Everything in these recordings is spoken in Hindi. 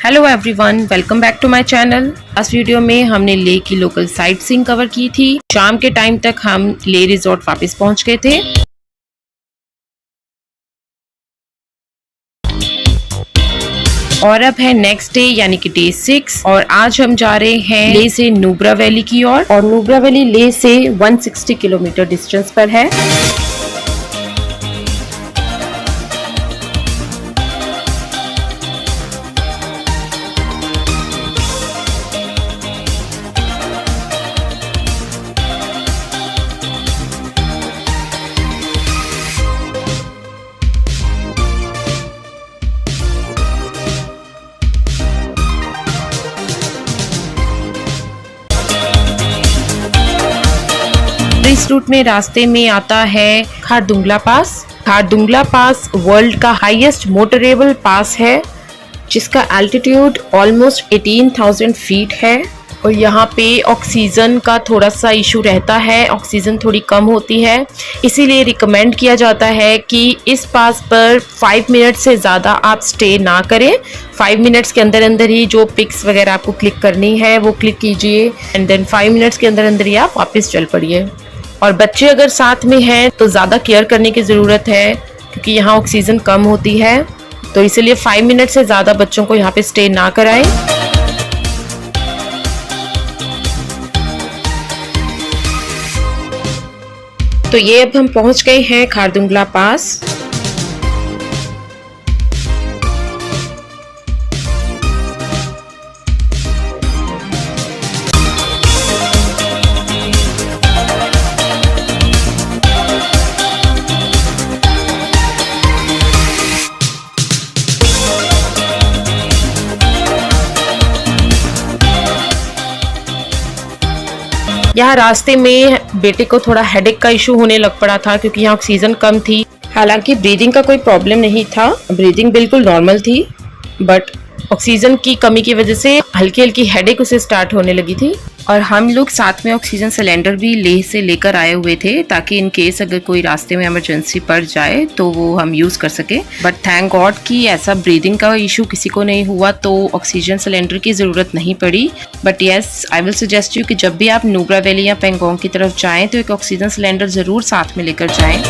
Hello everyone, welcome back to my channel. इस वीडियो में हमने लेह की लोकल साइट सीइंग कवर की थी। शाम के टाइम तक हम लेह रिजॉर्ट वापस पहुंच गए थे। और अब है नेक्स्ट डे यानी कि डे 6 और आज हम जा रहे हैं लेह से नुब्रा वैली की ओर। और नुब्रा वैली लेह से 160 किलोमीटर डिस्टेंस पर है। इस रूट में रास्ते में आता है खारदुंगला पास। खारदुंगला पास वर्ल्ड का हाईएस्ट मोटरेबल पास है, जिसका एल्टीट्यूड ऑलमोस्ट 18,000 फीट है। और यहाँ पे ऑक्सीजन का थोड़ा सा इशू रहता है, ऑक्सीजन थोड़ी कम होती है, इसीलिए रिकमेंड किया जाता है कि इस पास पर 5 मिनट से ज़्यादा आप स्टे ना करें। 5 मिनट्स के अंदर अंदर ही जो पिक्स वगैरह आपको क्लिक करनी है वो क्लिक कीजिए एंड देन 5 मिनट्स के अंदर अंदर ही आप वापस चल पड़िए। और बच्चे अगर साथ में हैं तो ज़्यादा केयर करने की ज़रूरत है, क्योंकि यहाँ ऑक्सीजन कम होती है, तो इसलिए 5 मिनट से ज़्यादा बच्चों को यहाँ पे स्टे ना कराएं। तो ये अब हम पहुँच गए हैं खारदुंगला पास। यहाँ रास्ते में बेटे को थोड़ा हेडेक का इशू होने लग पड़ा था, क्योंकि यहाँ ऑक्सीजन कम थी। हालांकि ब्रीदिंग का कोई प्रॉब्लम नहीं था, ब्रीदिंग बिल्कुल नॉर्मल थी, बट ऑक्सीजन की कमी की वजह से हल्की हल्की हेडेक उसे स्टार्ट होने लगी थी। और हम लोग साथ में ऑक्सीजन सिलेंडर भी लेह से लेकर आए हुए थे, ताकि इन केस अगर कोई रास्ते में इमरजेंसी पड़ जाए तो वो हम यूज़ कर सके। बट थैंक गॉड कि ऐसा ब्रीदिंग का इशू किसी को नहीं हुआ, तो ऑक्सीजन सिलेंडर की ज़रूरत नहीं पड़ी। But yes, I will suggest you कि जब भी आप नुब्रा वैली या पेंगोंग की तरफ जाएँ तो एक ऑक्सीजन सिलेंडर ज़रूर साथ में लेकर जाएँ।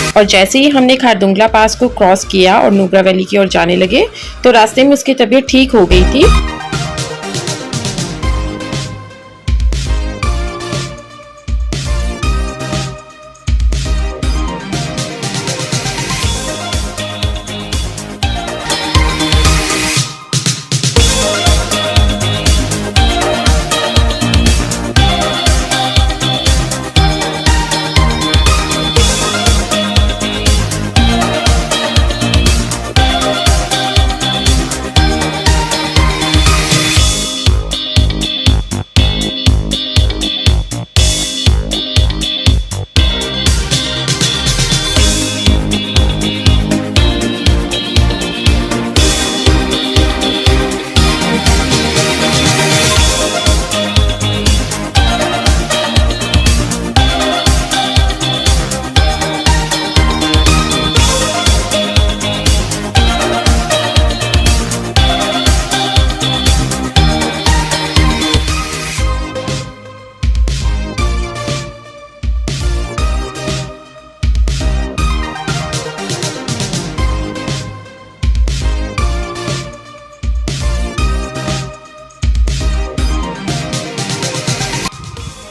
और जैसे ही हमने खारदुंगला पास को क्रॉस किया और नुब्रा वैली की ओर जाने लगे तो रास्ते में उसकी तबीयत ठीक हो गई थी।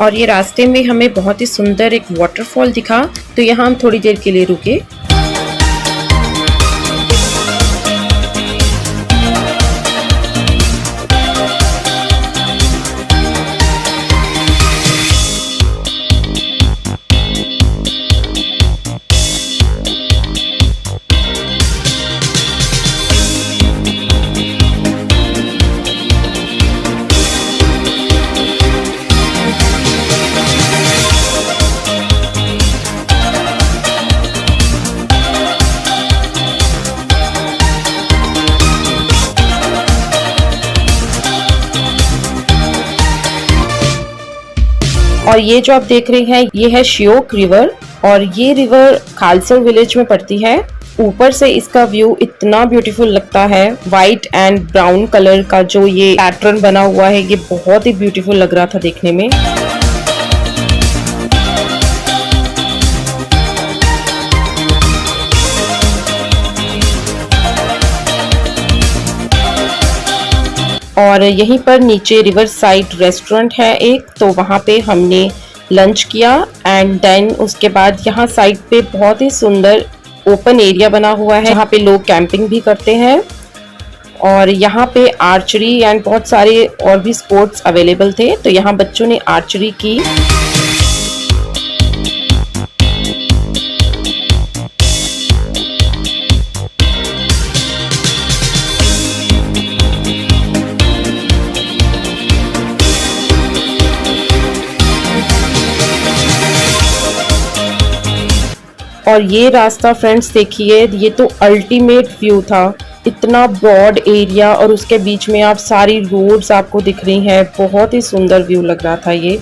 और ये रास्ते में हमें बहुत ही सुंदर एक वाटरफॉल दिखा, तो यहाँ हम थोड़ी देर के लिए रुके। और ये जो आप देख रहे हैं ये है श्योक रिवर, और ये रिवर खालसर विलेज में पड़ती है। ऊपर से इसका व्यू इतना ब्यूटीफुल लगता है। वाइट एंड ब्राउन कलर का जो ये पैटर्न बना हुआ है, ये बहुत ही ब्यूटीफुल लग रहा था देखने में। और यहीं पर नीचे रिवर साइड रेस्टोरेंट है एक, तो वहाँ पे हमने लंच किया एंड देन उसके बाद यहाँ साइड पे बहुत ही सुंदर ओपन एरिया बना हुआ है जहाँ पे लोग कैंपिंग भी करते हैं। और यहाँ पे आर्चरी एंड बहुत सारे और भी स्पोर्ट्स अवेलेबल थे, तो यहाँ बच्चों ने आर्चरी की। और ये रास्ता फ्रेंड्स देखिए, ये तो अल्टीमेट व्यू था। इतना ब्रॉड एरिया और उसके बीच में आप सारी रोड्स आपको दिख रही हैं, बहुत ही सुंदर व्यू लग रहा था ये।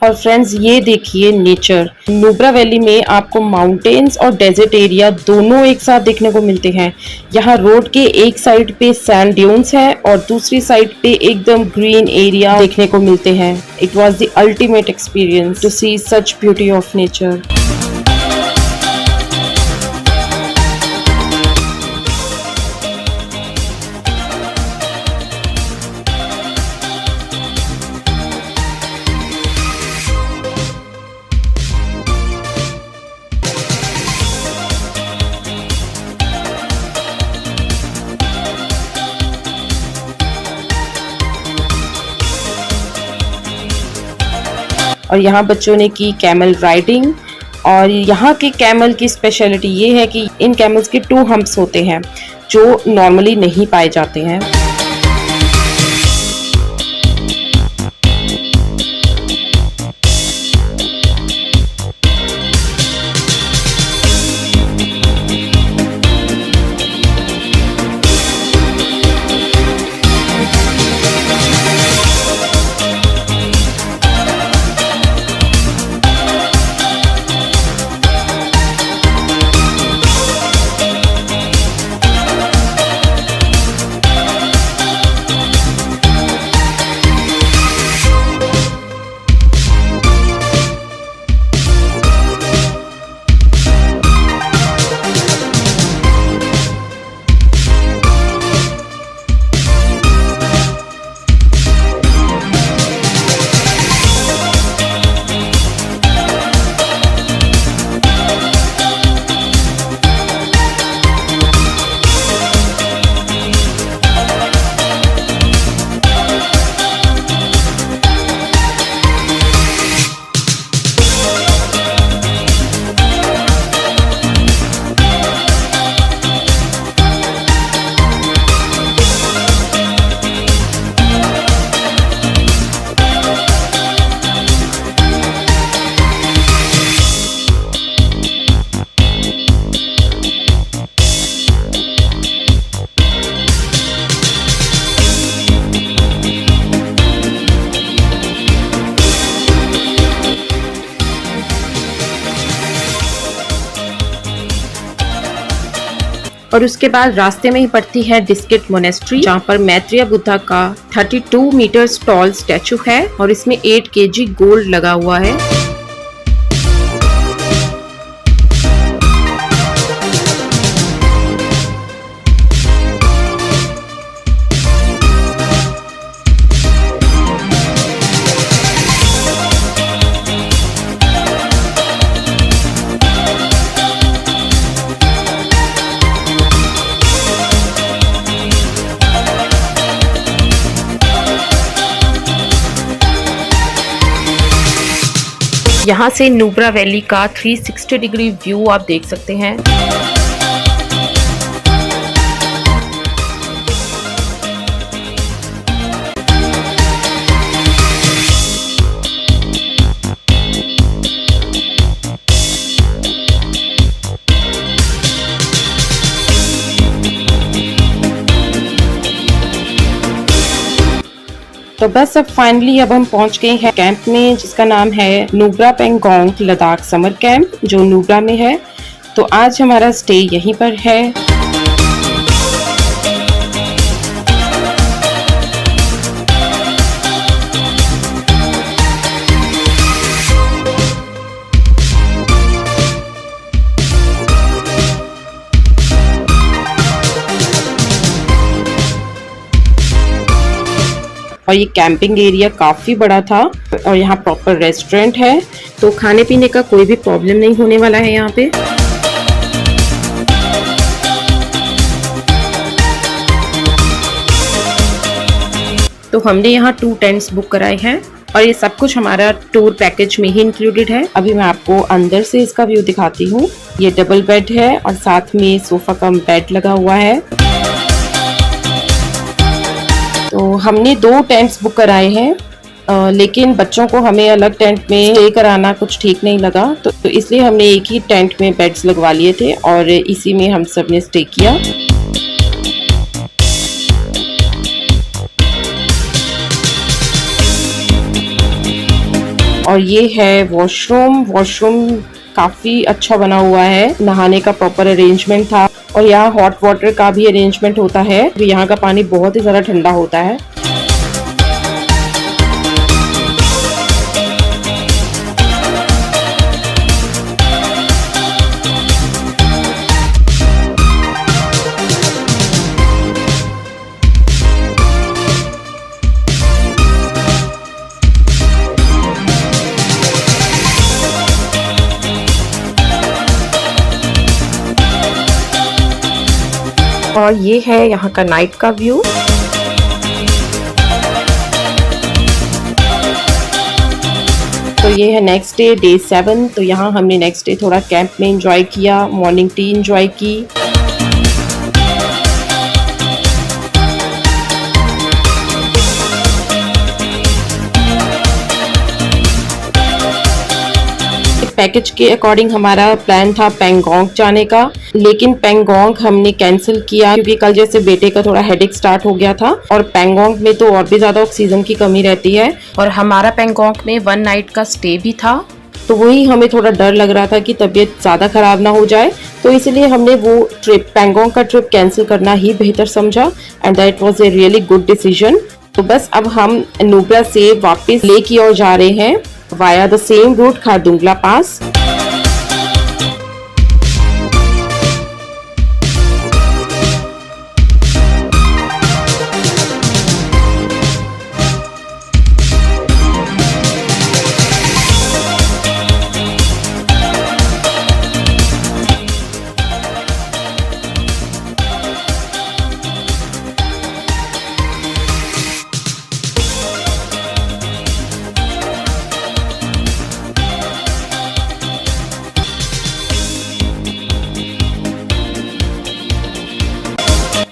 और फ्रेंड्स ये देखिए नेचर, नुब्रा वैली में आपको माउंटेन्स और डेजर्ट एरिया दोनों एक साथ देखने को मिलते हैं। यहाँ रोड के एक साइड पे सैंड ड्यून्स है और दूसरी साइड पे एकदम ग्रीन एरिया देखने को मिलते हैं। It was the ultimate experience to see such beauty of nature. और यहाँ बच्चों ने की कैमल राइडिंग। और यहाँ के कैमल की स्पेशलिटी ये है कि इन कैमल्स के 2 हम्प्स होते हैं जो नॉर्मली नहीं पाए जाते हैं। और उसके बाद रास्ते में ही पड़ती है डिस्किट मोनेस्ट्री, जहाँ पर मैत्रेय बुद्धा का 32 मीटर्स टॉल स्टैचू है और इसमें 8 kg गोल्ड लगा हुआ है। यहाँ से नुब्रा वैली का 360 डिग्री व्यू आप देख सकते हैं। तो बस अब फाइनली हम पहुंच गए हैं कैंप में, जिसका नाम है नुब्रा पेंगोंग लद्दाख समर कैंप, जो नुब्रा में है। तो आज हमारा स्टे यहीं पर है। और ये कैंपिंग एरिया काफ़ी बड़ा था और यहाँ प्रॉपर रेस्टोरेंट है, तो खाने पीने का कोई भी प्रॉब्लम नहीं होने वाला है यहाँ पे। तो हमने यहाँ 2 टेंट्स बुक कराए हैं और ये सब कुछ हमारा टूर पैकेज में ही इंक्लूडेड है। अभी मैं आपको अंदर से इसका व्यू दिखाती हूँ। ये डबल बेड है और साथ में सोफा कम बेड लगा हुआ है। तो हमने 2 टेंट्स बुक कराए हैं, लेकिन बच्चों को हमें अलग टेंट में स्टे कराना कुछ ठीक नहीं लगा, तो इसलिए हमने एक ही टेंट में बेड्स लगवा लिए थे और इसी में हम सब ने स्टे किया। और ये है वॉशरूम काफ़ी अच्छा बना हुआ है, नहाने का प्रॉपर अरेंजमेंट था और यहाँ हॉट वाटर का भी अरेंजमेंट होता है। यहाँ का पानी बहुत ही ज़्यादा ठंडा होता है। और ये है यहाँ का नाइट का व्यू। तो ये है नेक्स्ट डे, डे 7। तो यहाँ हमने नेक्स्ट डे थोड़ा कैंप में एंजॉय किया, मॉर्निंग टी एंजॉय की। पैकेज के अकॉर्डिंग हमारा प्लान था पेंगोंग जाने का, लेकिन पेंगोंग हमने कैंसिल किया क्योंकि कल जैसे बेटे का थोड़ा हेडेक स्टार्ट हो गया था और पेंगोंग में तो और भी ज्यादा ऑक्सीजन की कमी रहती है और हमारा पेंगोंग में 1 नाइट का स्टे भी था। तो वही हमें थोड़ा डर लग रहा था कि तबीयत ज्यादा खराब ना हो जाए, तो इसलिए हमने वो ट्रिप पेंगोंग का ट्रिप कैंसिल करना ही बेहतर समझा and that was a really good decision. तो बस अब हम नुब्रा से वापस लेह की ओर जा रहे हैं via the same route Khardungla pass.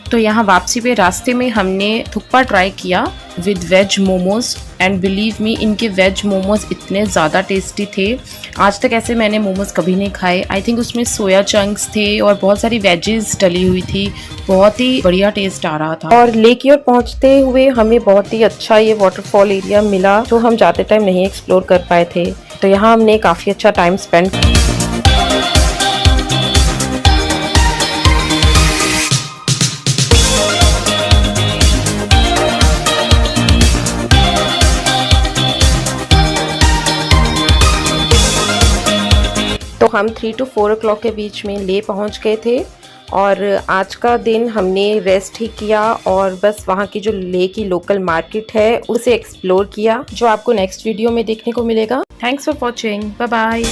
तो यहाँ वापसी पे रास्ते में हमने थुक्पा ट्राई किया with veg momos and believe me इनके वेज मोमोज इतने ज़्यादा टेस्टी थे। आज तक ऐसे मैंने मोमोज कभी नहीं खाए। आई थिंक उसमें सोया चंक्स थे और बहुत सारी वेजेस डली हुई थी, बहुत ही बढ़िया टेस्ट आ रहा था। और लेह की ओर पहुँचते हुए हमें बहुत ही अच्छा ये वाटरफॉल एरिया मिला जो हम जाते टाइम नहीं एक्सप्लोर कर पाए थे। तो यहाँ हमने काफ़ी अच्छा टाइम स्पेंड। तो हम 3 to 4 o'clock के बीच में लेह पहुंच गए थे और आज का दिन हमने रेस्ट ही किया और बस वहाँ की जो लेह की लोकल मार्केट है उसे एक्सप्लोर किया, जो आपको नेक्स्ट वीडियो में देखने को मिलेगा। Thanks for watching, bye bye.